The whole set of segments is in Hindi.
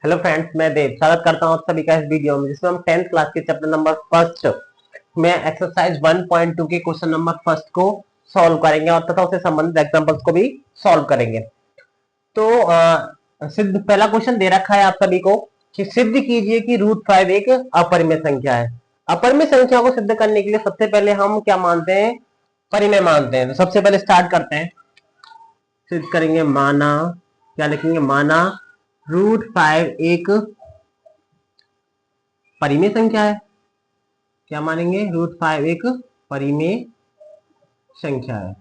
हेलो फ्रेंड्स, मैं देव स्वागत करता हूँ आप सभी का इस वीडियो में, जिसमें हम 10th क्लास के चैप्टर नंबर फर्स्ट में एक्सरसाइज 1.2 के क्वेश्चन नंबर फर्स्ट को सॉल्व करेंगे और तथा उससे संबंधित एग्जांपल्स को भी सॉल्व करेंगे। तो सिद्ध पहला क्वेश्चन दे रखा है आप सभी को कि सिद्ध कीजिए कि √5 एक अपरिमेय संख्या है। अपरिमेय संख्या को सिद्ध करने के लिए सबसे पहले हम क्या मानते हैं? परिमेय मानते हैं। तो सबसे पहले स्टार्ट करते हैं, सिद्ध करेंगे। माना, क्या लिखेंगे? माना √5 एक परिमेय संख्या है। क्या मानेंगे? √5 एक परिमेय संख्या है।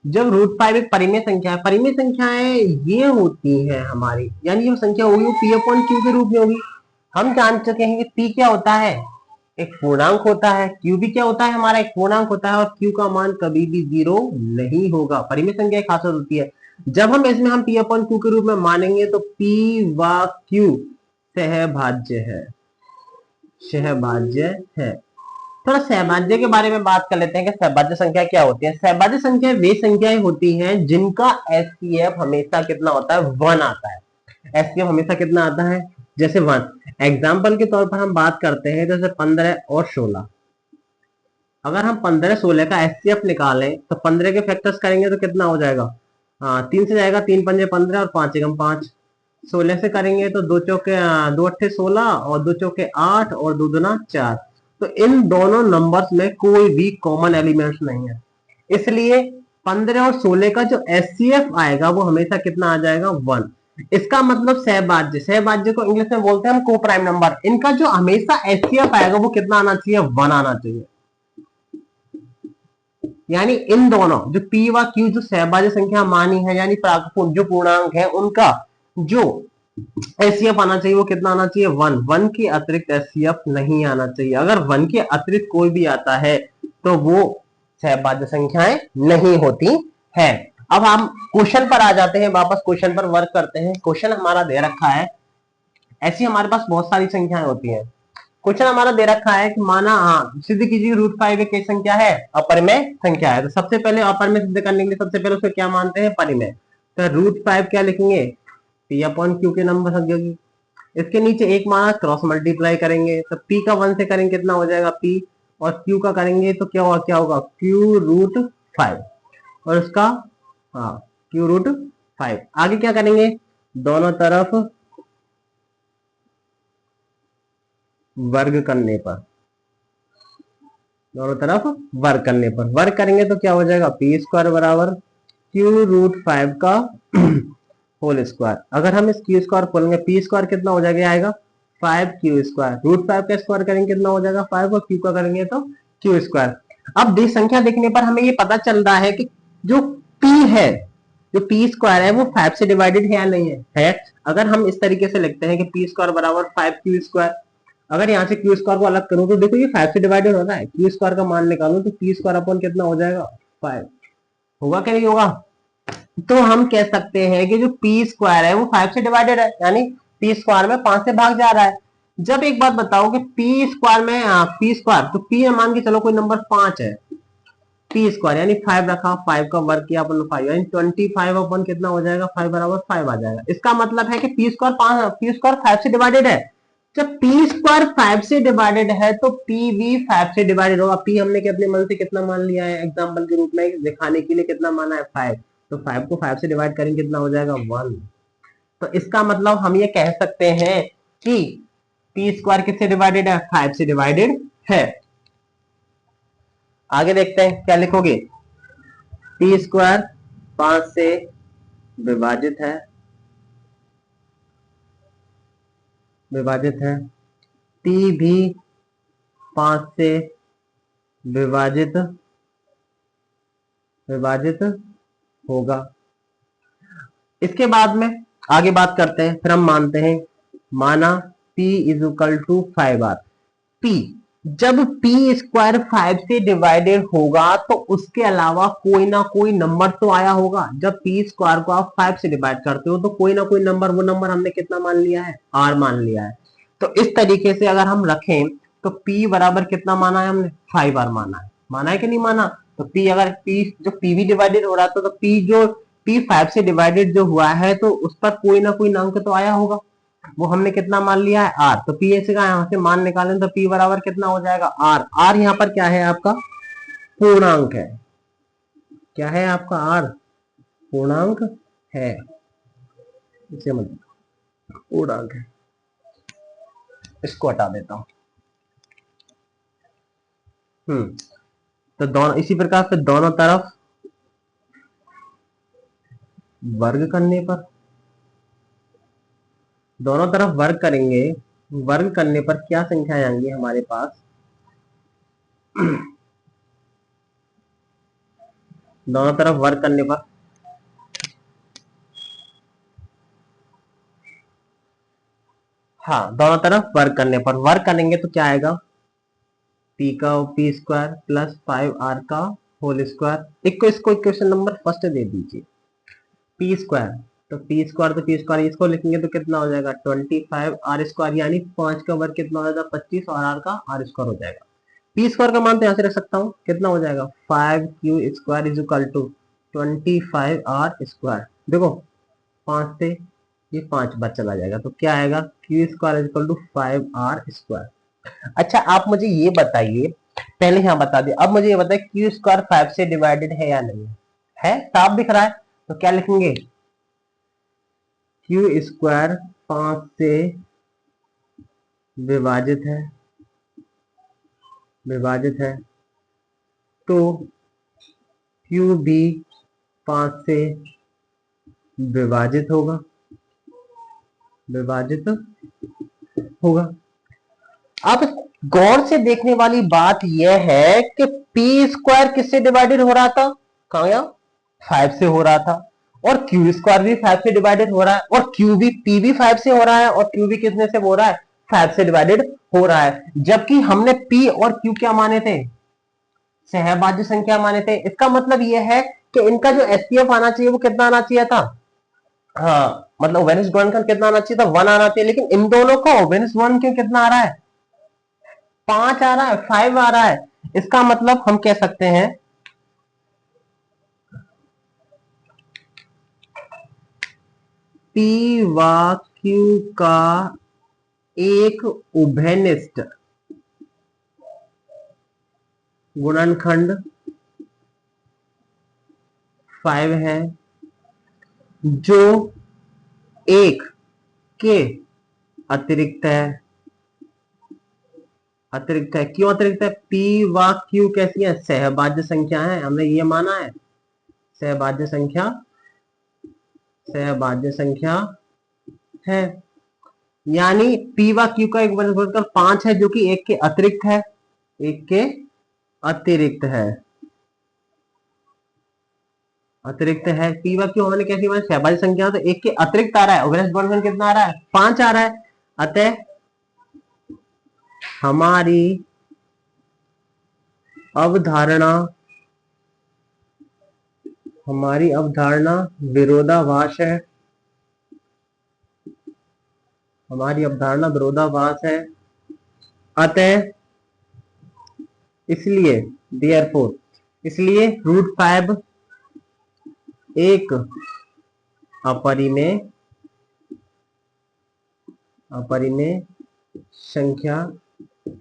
जब √5 एक परिमेय संख्या है, परिमेय संख्याएं ये होती हैं हमारी, यानी जो संख्या होगी वो P अपॉन Q के रूप में होगी। हम जान चुके हैं कि P क्या होता है? एक पूर्णांक होता है। Q भी क्या होता है? हमारा एक पूर्णांक होता है और Q का मान कभी भी 0 नहीं होगा। परिमेय संख्या एक खासियत होती है। जब हम इसमें हम P अपॉन Q के रूप में मानेंगे तो P व Q सहभाज्य है, सहभाज्य है। थोड़ा सहभाज्य के बारे में बात कर लेते हैं कि सहभाज्य संख्या क्या होती है। सहभाज्य संख्या वे संख्याएं होती हैं जिनका एचसीएफ हमेशा कितना होता है? 1 आता है। एचसीएफ हमेशा कितना आता है? जैसे 1। एग्जाम्पल के तौर पर हम बात करते हैं, जैसे 15 और 16। अगर हम 15-16 का एचसीएफ निकालें तो 15 के फैक्टर्स करेंगे तो कितना हो जाएगा? 3 से जाएगा, 3 पंजे 15 और 5 एकम 5। 16 से करेंगे तो 2 चौके 2 अट्ठे 16 और 2 चौके 8 और 2 दूना 4। तो इन दोनों नंबर्स में कोई भी कॉमन एलिमेंट्स नहीं है, इसलिए 15 और 16 का जो एचसीएफ आएगा वो हमेशा कितना आ जाएगा? 1। इसका मतलब सहभाज्य, सहभाज्य को इंग्लिश में बोलते हैं हम को प्राइम नंबर। इनका जो हमेशा एचसीएफ आएगा वो कितना आना चाहिए? 1 आना चाहिए। यानी इन दोनों जो P व Q जो सहभाज्य संख्या मानी है, यानी जो पूर्णांक है, उनका जो एचसीएफ आना चाहिए वो कितना आना चाहिए? 1। 1 के अतिरिक्त एचसीएफ नहीं आना चाहिए। अगर 1 के अतिरिक्त कोई भी आता है तो वो सहभाज्य संख्याएं नहीं होती है। अब हम क्वेश्चन पर आ जाते हैं, वापस क्वेश्चन पर वर्क करते हैं। क्वेश्चन हमारा दे रखा है, ऐसी हमारे पास बहुत सारी संख्याएं होती हैं। क्वेश्चन हमारा दे रखा है कि माना सिद्ध कीजिए √5 एक संख्या है, अपरिमेय संख्या है। तो सबसे पहले अपरिमेय सिद्ध करने के लिए सबसे पहले उसको क्या मानते हैं? परिमेय। तो √5 क्या लिखेंगे? P अपॉन Q के नंबर संख्या की। इसके नीचे एक माना क्रॉस मल्टीप्लाई करेंगे तो P का 1 से करेंगे कितना हो जाएगा? P। और Q का करेंगे तो क्या होगा? क्या होगा? Q√5 और उसका Q√5। आगे क्या करेंगे? दोनों तरफ वर्ग करने पर, दोनों तरफ वर्ग करने पर वर्ग करेंगे तो क्या हो जाएगा? P² बराबर Q√5 का होल स्क्वायर। अगर हम इस Q² खोलेंगे, P² कितना हो जाएगा? आएगा 5Q²। √5 का स्क्वायर करेंगे कितना हो जाएगा? 5 और Q का करेंगे तो Q²। अब संख्या देखने पर हमें ये पता चल रहा है कि जो P है, जो P² है वो 5 से डिवाइडेड है या नहीं है? अगर हम इस तरीके से लिखते हैं कि P² बराबर 5Q²। अगर यहाँ से Q² को अलग करूं तो देखो ये 5 से डिवाइडेड होता है। Q² का मान निकालूं तो P² अपॉन कितना हो जाएगा? 5। होगा क्या? नहीं होगा? तो हम कह सकते हैं कि जो P² है वो 5 से डिवाइडेड है, यानी P² में 5 से भाग जा रहा है। जब एक बात बताओ कि P² में P² तो P मान के चलो कोई नंबर 5 है, P² यानी 5 रखा, 5 का वर्ग किया अपन 5, यानी 25 अपन कितना हो जाएगा? 5 बराबर 5 आ जाएगा। इसका मतलब है कि P² 5 से डिवाइडेड है। जब P² 5 से डिवाइडेड है तो P भी 5 से डिवाइडेड होगा। P हमने के अपने मन से कितना मान लिया है? एग्जाम्पल के रूप में दिखाने के लिए कितना माना है? 5। तो 5 को 5 से डिवाइड करेंगे कितना हो जाएगा? 1। तो इसका मतलब हम ये कह सकते हैं कि P² किससे डिवाइडेड है? 5 से डिवाइडेड है। आगे देखते हैं क्या लिखोगे? P² 5 से विभाजित है, विभाजित है। P भी 5 से विभाजित, विभाजित होगा। इसके बाद में आगे बात करते हैं, फिर हम मानते हैं, माना P = 5R। P जब P² 5 से डिवाइडेड होगा तो उसके अलावा कोई ना कोई नंबर तो आया होगा। जब P² को आप 5 से डिवाइड करते हो तो कोई ना कोई नंबर, वो नंबर हमने कितना मान लिया है? R मान लिया है। तो इस तरीके से अगर हम रखें तो P बराबर कितना माना है हमने? 5R माना है। माना है कि नहीं माना? तो P अगर P जो P भी डिवाइडेड हो रहा था तो P जो p 5 से डिवाइडेड जो हुआ है तो उस पर कोई ना कोई अंक तो आया होगा, वो हमने कितना मान लिया है r, तो p ऐसे का यहाँ से मान निकालें तो p बराबर कितना हो जाएगा r। r यहाँ पर क्या है आपका पूर्णांक है, क्या है आपका r पूर्णांक है, इसे मतलब पूर्णांक है, इसको हटा देता हूं। तो दोनों इसी प्रकार से दोनों तरफ वर्ग करने पर, दोनों तरफ वर्ग करेंगे, वर्ग करने पर क्या संख्या आएंगी हमारे पास, दोनों तरफ वर्ग करने पर, हाँ दोनों तरफ वर्ग करने पर, वर्ग करेंगे तो क्या आएगा p का p स्क्वायर प्लस 5r का होल स्क्वायर। इसको इक्वेशन नंबर फर्स्ट दे दीजिए, p स्क्वायर तो p स्क्वायर तो p स्क्वायर, इसको लिखेंगे तो कितना हो जाएगा 25r स्क्वायर, यानी 5 का वर्ग कितना हो जाएगा 25 और r का r स्क्वायर हो जाएगा। p स्क्वायर का मान तो यहाँ से रख सकता हूँ, कितना हो जाएगा 5q square is equal to 25r square. देखो 5 से ये 5 बार चला जाएगा तो क्या आएगा q square is equal to 5r square. अच्छा आप मुझे ये बताइए, पहले यहाँ बता दिए, अब मुझे ये बताइए क्यू स्क्वायर 5 से डिवाइडेड है या नहीं है, साफ दिख रहा है तो क्या लिखेंगे क्यू स्क्वायर 5 से विभाजित है, विभाजित है तो क्यू भी 5 से विभाजित होगा, विभाजित होगा। अब गौर से देखने वाली बात यह है कि पी स्क्वायर किससे डिवाइडेड हो रहा था, कहा 5 से हो रहा था, और क्यू स्क्वायर भी 5 से डिवाइडेड हो रहा है, और क्यू भी पी भी 5 से हो रहा है, और क्यू भी कितने से हो रहा है 5 से डिवाइडेड हो रहा है। जबकि हमने पी और क्यू क्या माने थे, सहभाज्य संख्या माने थे। इसका मतलब यह है कि इनका जो एचसीएफ आना चाहिए वो कितना आना चाहिए था, हाँ मतलब ओवेनिस गुणनखंड कितना आना चाहिए था 1 आना चाहिए, लेकिन इन दोनों का ओवेनिस गुणनखंड कितना आ रहा है 5 आ रहा है, 5 आ रहा है। इसका मतलब हम कह सकते हैं पी व क्यू का एक उभयनिष्ठ गुणनखंड 5 है, जो एक के अतिरिक्त है, अतिरिक्त है। क्यों अतिरिक्त है, पी व क्यू कैसी है सहभाज्य संख्या है, हमने ये माना है सहभाज्य संख्या, सहभाज्य संख्या है, यानी पी व क्यू का एक गुणनखंड 5 है जो कि एक के अतिरिक्त है, एक के अतिरिक्त है, अतिरिक्त है। पी व क्यू हमने कैसी मानी सहभाज्य संख्या, तो एक के अतिरिक्त आ रहा है, ओवेनिस गुणनखंड कितना आ रहा है 5 आ रहा है। अतः हमारी अवधारणा, हमारी अवधारणा विरोधाभास है, हमारी अवधारणा विरोधाभास है। अतः इसलिए देयरफॉर, इसलिए √5 एक अपरिमेय, अपरिमेय संख्या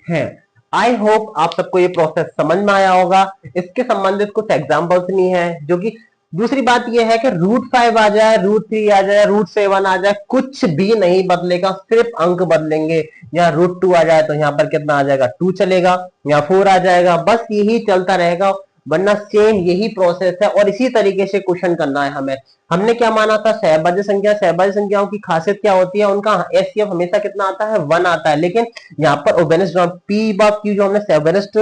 है। आई होप आप सबको ये प्रोसेस समझ में आया होगा। इसके संबंधित कुछ एग्जाम्पल्स नहीं है, जो कि दूसरी बात यह है कि √5 आ जाए, √3 आ जाए, √7 आ जाए, कुछ भी नहीं बदलेगा, सिर्फ अंक बदलेंगे। यहाँ √2 आ जाए तो यहाँ पर कितना आ जाएगा 2 चलेगा, यहाँ 4 आ जाएगा, बस यही चलता रहेगा, वरना सेम यही प्रोसेस है। और इसी तरीके से क्वेश्चन करना है हमें। हमने क्या माना था सहभाज्य संख्या, सहभाज्य संख्याओं की खासियत क्या होती है, उनका एचसीएफ हमेशा कितना आता है 1 आता है, लेकिन यहाँ पर ओवेनिस पी व क्यू जो हमने सेवेनिस्ट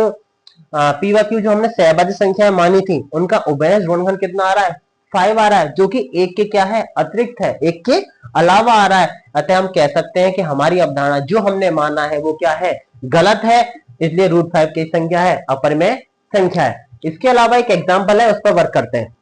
पी व क्यू जो हमने सहभाज्य संख्या मानी थी, उनका ओवेनिस गुणनखंड कितना आ रहा है 5 आ रहा है, जो कि एक के क्या है अतिरिक्त है, एक के अलावा आ रहा है। अतः हम कह सकते हैं कि हमारी अवधारणा जो हमने माना है वो क्या है गलत है, इसलिए √5 की संख्या है अपरिमेय संख्या है। इसके अलावा एक एग्जाम्पल है, उस पर वर्क करते हैं।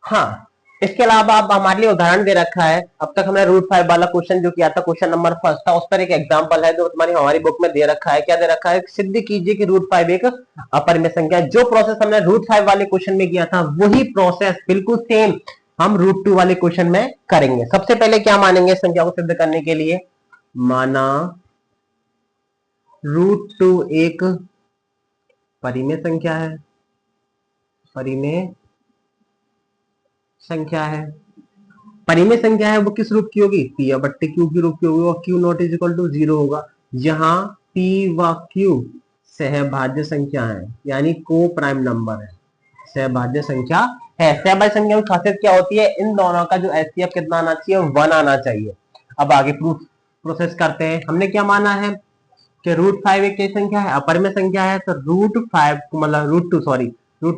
हाँ इसके अलावा अब हमारे लिए उदाहरण दे रखा है। अब तक हमने रूट 5 वाला क्वेश्चन जो किया था, क्वेश्चन नंबर फर्स्ट था, उस पर एक एग्जांपल है जो तुम्हारी हमारी बुक में दे रखा है। क्या दे रखा है? सिद्ध कीजिए कि रूट 5 एक अपरिमेय संख्या है। जो प्रोसेस हमने रूट 5 वाले क्वेश्चन में किया था वही प्रोसेस बिल्कुल सेम हम रूट 2 वाले क्वेश्चन में करेंगे। सबसे पहले क्या मानेंगे संख्या को सिद्ध करने के लिए? माना रूट 2 एक परिमेय संख्या है, परिमेय संख्या है। परिमेय संख्या है वो किस रूप की होगी? पी बट्टे क्यू की रूप की होगी और Q not is equal to 0 होगा। जहां पी व क्यू सहभाज्य संख्या है, यानी को प्राइम नंबर है, सहभाज्य संख्या है। सहभाज्य संख्या की खासियत क्या होती है? इन दोनों का जो एचसीएफ कितना आना चाहिए? 1 आना चाहिए। अब आगे प्रोसेस करते हैं। हमने क्या माना है कि रूट 5 एक कैसी संख्या है? अपरिमेय संख्या है। तो रूट 5 मतलब रूट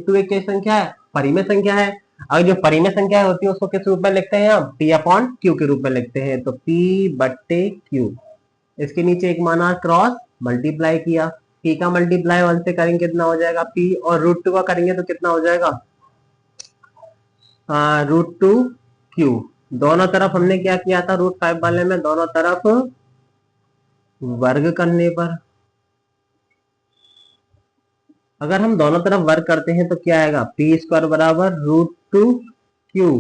2 एक कैसी संख्या है? परिमेय संख्या है। अगर जो परिमेय संख्या होती है उसको किस रूप में लिखते हैं? हम पी अपॉन क्यू के रूप में लिखते हैं। तो पी बट्टे क्यू, इसके नीचे एक माना क्रॉस मल्टीप्लाई किया। पी का मल्टीप्लाई 1 से करेंगे कितना हो जाएगा? पी, और रूट 2 का करेंगे तो कितना हो जाएगा? Root 2 Q. दोनों तरफ हमने क्या किया था रूट 5 वाले में? दोनों तरफ वर्ग करने पर, अगर हम दोनों तरफ वर्ग करते हैं तो क्या आएगा? पी स्क्वायर बराबर रूट 2 क्यू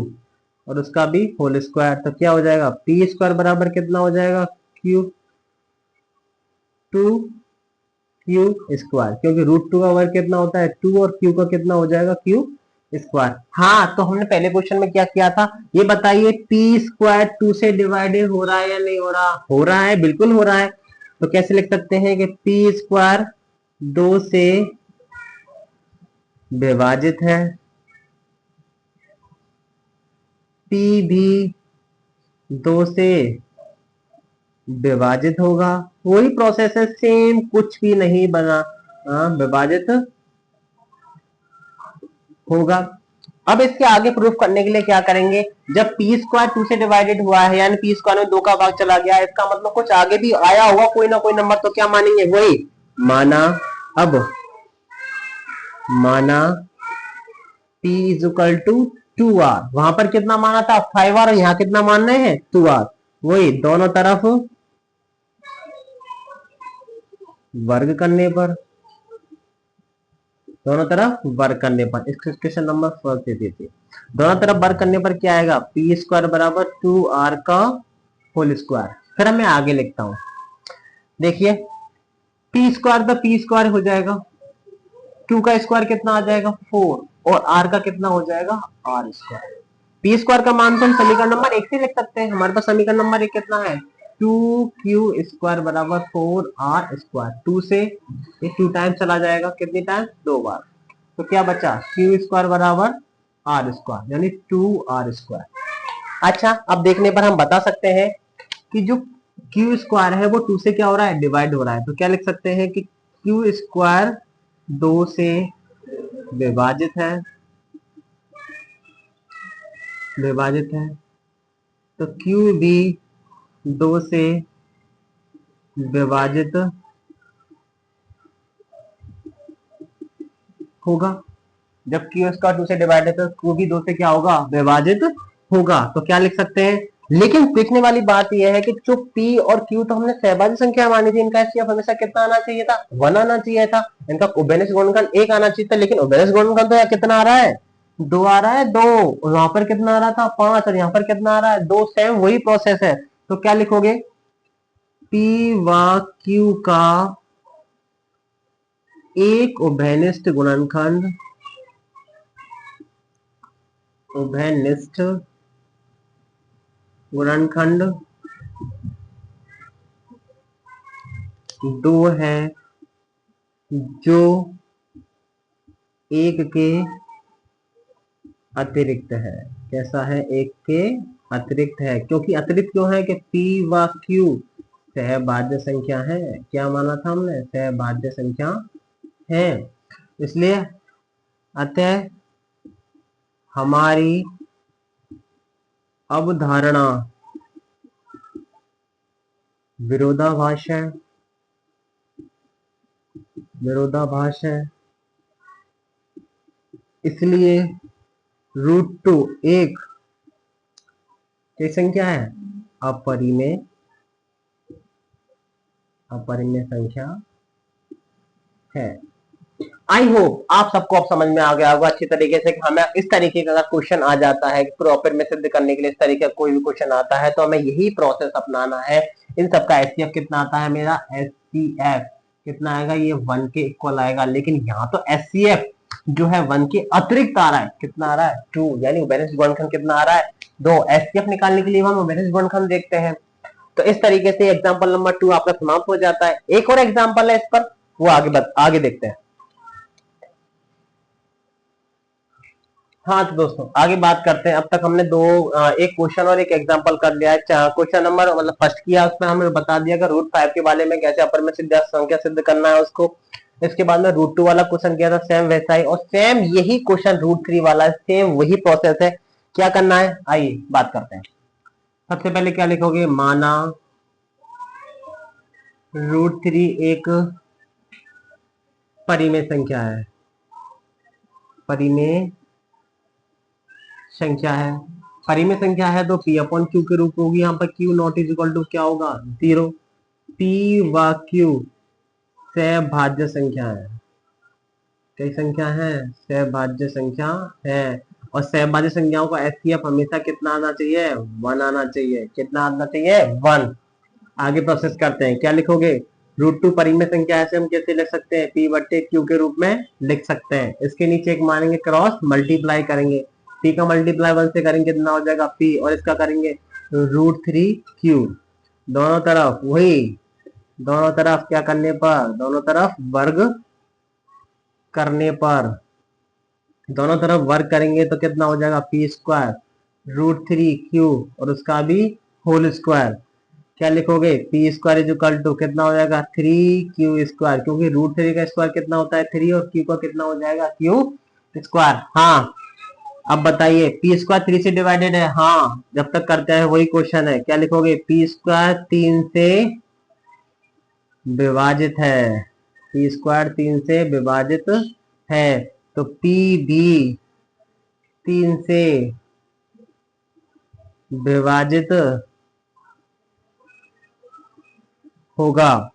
और उसका भी होल स्क्वायर। तो क्या हो जाएगा? पी स्क्वायर बराबर कितना हो जाएगा? क्यू 2 क्यू स्क्वायर, क्योंकि रूट 2 का वर्ग कितना होता है? 2, और क्यू का कितना हो जाएगा? Q square. हाँ, तो हमने पहले क्वेश्चन में क्या किया था ये बताइए? पी स्क्वायर 2 से डिवाइडेड हो रहा है या नहीं हो रहा? हो रहा है, बिल्कुल हो रहा है। तो कैसे लिख सकते हैं कि पी स्क्वायर 2 से विभाजित है, पी भी 2 से विभाजित होगा। वही प्रोसेस है, सेम, कुछ भी नहीं बना, विभाजित होगा। अब इसके आगे प्रूफ करने के लिए क्या करेंगे? जब पी स्क्वायर 2 से डिवाइडेड हुआ है, यानी पी स्क्वायर में 2 का भाग चला गया है, इसका मतलब कुछ आगे भी आया होगा कोई ना कोई नंबर। तो क्या मानेंगे? वही माना। अब माना p is equal to 2r, वहां पर कितना माना था? 5r, और यहाँ कितना मान रहे हैं? 2r। वही दोनों तरफ वर्ग करने पर, दोनों तरफ वर्ग करने पर, क्वेश्चन नंबर फर्स्ट दे देते। दोनों तरफ वर्ग करने पर क्या आएगा? पी स्क्वायर बराबर 2r का होल स्क्वायर। फिर मैं आगे लिखता हूं, देखिए पी स्क्वायर तो पी स्क्वायर हो जाएगा, क्यू का स्क्वायर कितना आ जाएगा? 4, और आर का कितना हो जाएगा? Are square. पी स्क्वायर का मान तो हम समीकरण नंबर 1 से लिख सकते हैं। हमारे पास समीकरण नंबर 1 कितना है? 2q स्क्वायर बराबर 4r स्क्वायर। 2 से ये 2 टाइम चला जाएगा, कितनी टाइम? 2 बार। तो क्या बचा? क्यू स्क्वायर बराबर आर स्क्वायर, यानी 2r स्क्वायर। अच्छा, अब देखने पर हम बता सकते हैं कि जो क्यू स्क्वायर है वो 2 से क्या हो रहा है? डिवाइड हो रहा है। तो क्या लिख सकते हैं कि क्यू स्क्वायर 2 से विभाजित है, विभाजित है, तो क्यू भी 2 से विभाजित होगा। जब क्यू स्क्वायर 2 से डिवाइड है तो क्यू भी 2 से क्या होगा? विभाजित होगा। तो क्या लिख सकते हैं? लेकिन देखने वाली बात यह है कि जो पी और क्यू तो हमने सहभाज्य संख्या मानी थी, इनका एचसीएफ हमेशा कितना आना चाहिए था? 1 आना चाहिए था। इनका उभयनिष्ठ गुणनखंड 1 आना चाहिए था, लेकिन उभयनिष्ठ गुणनखंड तो यहाँ कितना आ रहा है? 2 आ रहा है, 2। और वहां पर कितना आ रहा था? 5, और यहाँ पर कितना आ रहा है? 2। सेम वही प्रोसेस है। तो क्या लिखोगे? पी व क्यू का एक उभयनिष्ठ गुणनखंड, उभयनिष्ठ गुणनखंड 2 है जो 1 के अतिरिक्त है। कैसा है? 1 के अतिरिक्त है। क्योंकि अतिरिक्त क्यों है? कि P व Q सहभाज्य संख्या है। क्या माना था हमने? सहभाज्य संख्या है। इसलिए अतः हमारी अवधारणा विरोधाभास है, विरोधाभास है। इसलिए रूट 2 एक क्या संख्या है? अपरिमेय संख्या है। आई होप आप सबको अब समझ में आ गया होगा अच्छी तरीके से कि हमें इस तरीके का अगर क्वेश्चन आ जाता है प्रॉपर में सिद्ध करने के लिए, इस तरीके का कोई भी क्वेश्चन आता है तो हमें यही प्रोसेस अपनाना है। इन सबका एचसीएफ कितना आता है? मेरा एचसीएफ कितना आएगा? ये 1 के इक्वल आएगा। लेकिन यहाँ तो एचसीएफ जो है 1 के अतिरिक्त आ रहा है। कितना आ रहा है? 2, यानी उभयनिष्ठ गुणनखंड कितना आ रहा है? 2। एचसीएफ निकालने के लिए हम उभयनिष्ठ गुणनखंड देखते हैं। तो इस तरीके से एग्जाम्पल नंबर 2 आपका समाप्त हो जाता है। एक और एग्जाम्पल है इस पर, वो आगे देखते हैं। हाँ तो दोस्तों आगे बात करते हैं। अब तक हमने एक क्वेश्चन और एक एग्जांपल कर लिया है। क्वेश्चन नंबर मतलब फर्स्ट किया, उसमें हमने बता दिया कि रूट 5 के बारे में कैसे अपर में सिद्ध संख्या सिद्ध करना है उसको। इसके बाद में रूट 2 वाला क्वेश्चन किया था, सेम वैसा ही, और सेम यही क्वेश्चन रूट 3 वाला, सेम वही प्रोसेस है। क्या करना है आइए बात करते हैं। सबसे पहले क्या लिखोगे? माना रूट 3 एक परिमेय संख्या है। परिमेय संख्या है। परिमेय संख्या है तो P अपॉन Q के रूप में होगी। यहाँ पर Q not is equal to क्या होगा? 0। P व Q सहभाज्य संख्या है। कई संख्या है? सहभाज्य संख्या है। और सहभाज्य संख्याओं का एचसीएफ हमेशा कितना आना चाहिए? 1 आना चाहिए। कितना आना चाहिए? 1। आगे प्रोसेस करते हैं। क्या लिखोगे? रूट 2 परिमेय संख्या ऐसे हम कैसे लिख सकते हैं? P बट्टे Q के रूप में लिख सकते हैं। इसके नीचे एक मानेंगे क्रॉस, मल्टीप्लाई करेंगे। P का मल्टीप्लाई 1 से करेंगे कितना हो जाएगा? P, और इसका करेंगे रूट 3 Q। दोनों तरफ वही, दोनों तरफ क्या करने पर? दोनों तरफ वर्ग करने पर, दोनों तरफ वर्ग करेंगे तो कितना हो जाएगा? P स्क्वायर रूट 3 Q और उसका भी होल स्क्वायर। क्या लिखोगे? P square is equal to कितना हो जाएगा? 3Q स्क्वायर, क्योंकि रूट 3 का स्क्वायर कितना होता है? 3, और Q का कितना हो जाएगा? Q square. हाँ अब बताइए, P स्क्वायर 3 से डिवाइडेड है? हाँ, जब तक करते हैं वही क्वेश्चन है। क्या लिखोगे? P स्क्वायर 3 से विभाजित है। P स्क्वायर 3 से विभाजित है तो P भी 3 से विभाजित होगा।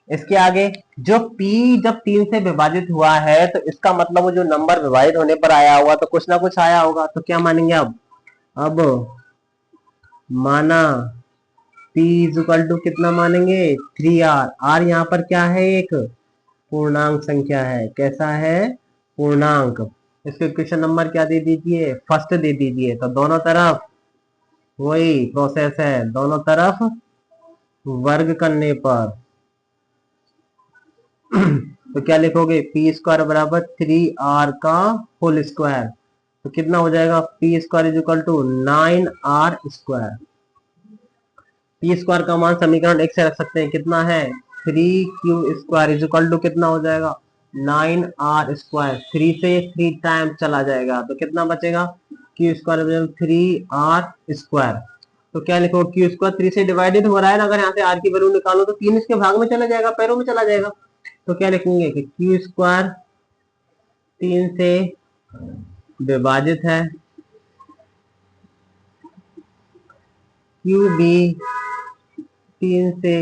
इसके आगे जो P जब 3 से विभाजित हुआ है तो इसका मतलब वो जो नंबर विभाजित होने पर आया होगा तो कुछ ना कुछ आया होगा। तो क्या मानेंगे अब माना P इज इक्वल टू कितना मानेंगे? 3R। R यहाँ पर क्या है? एक पूर्णांक संख्या है। कैसा है? पूर्णांक। इसके क्वेश्चन नंबर क्या दे दीजिए? फर्स्ट दे दीजिए। तो दोनों तरफ वही प्रोसेस है, दोनों तरफ वर्ग करने पर तो क्या लिखोगे? P स्क्वायर बराबर 3R का होल स्क्वायर। तो कितना हो जाएगा? P square is equal to 9R square. P square का मान समीकरण 1 से रख सकते हैं। कितना है? 3Q square is equal to कितना हो जाएगा? 9R square. 3 से 3 टाइम चला जाएगा तो कितना बचेगा? Q square 3R square. तो क्या लिखो? Q स्क्वायर 3 से डिवाइडेड हो रहा है ना, अगर यहाँ से R की वैल्यू निकालो तो 3 इसके भाग में चला जाएगा, पैरों में चला जाएगा। तो क्या लिखेंगे कि Q स्क्वायर 3 से विभाजित है, Q भी 3 से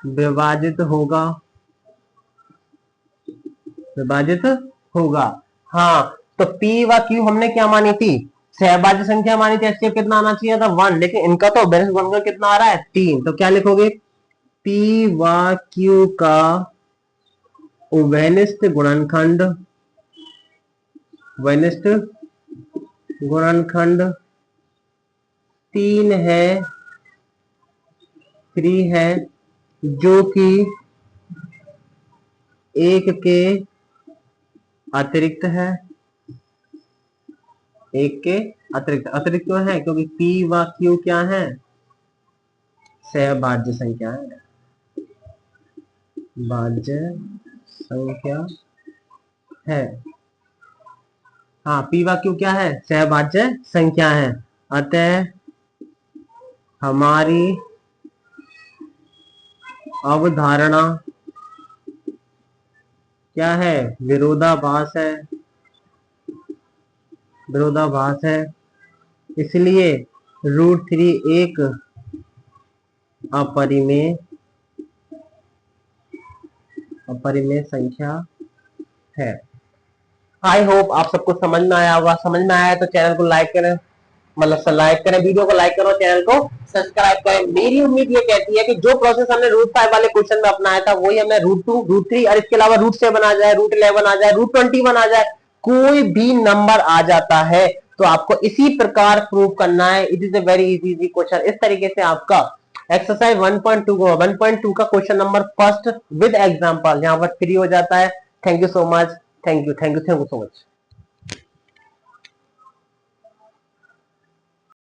विभाजित होगा, विभाजित होगा। हाँ तो P व Q हमने क्या मानी थी? सहभाज्य संख्या मानी थी। एचसीएफ कितना आना चाहिए था? 1, लेकिन इनका तो बैलेंस बनकर कितना आ रहा है? 3। तो क्या लिखोगे? P व Q का उभयनिष्ठ गुणनखंड, उभयनिष्ठ गुणनखंड 3 है, 3 है, जो कि 1 के अतिरिक्त है। 1 के अतिरिक्त, अतिरिक्त क्यों है? क्योंकि P व Q क्या है? सहभाज्य संख्या है, भाज्य संख्या है। हाँ P व Q क्या है? सहभाज्य संख्या है। अतः हमारी अवधारणा क्या है? विरोधाभास है, विरोधाभास है। इसलिए √3 एक अपरिमेय संख्या है। आई होप आप सबको समझ में आया होगा। समझ में आया है तो चैनल को लाइक करें, मतलब लाइक करें, वीडियो को लाइक करो, चैनल को सब्सक्राइब करें। मेरी उम्मीद ये कहती है कि जो प्रोसेस हमने √5 वाले क्वेश्चन में अपनाया था वही हमें √2, √3 और इसके अलावा √7 आ जाए, √11 आ जाए, √21 आ जाए, कोई भी नंबर आ जाता है तो आपको इसी प्रकार प्रूव करना है। It is a very easy question. इस तरीके से आपका एक्सरसाइज 1.2 का question number first with example यहाँ पर फ्री हो जाता है। Thank you so much. Thank you so much.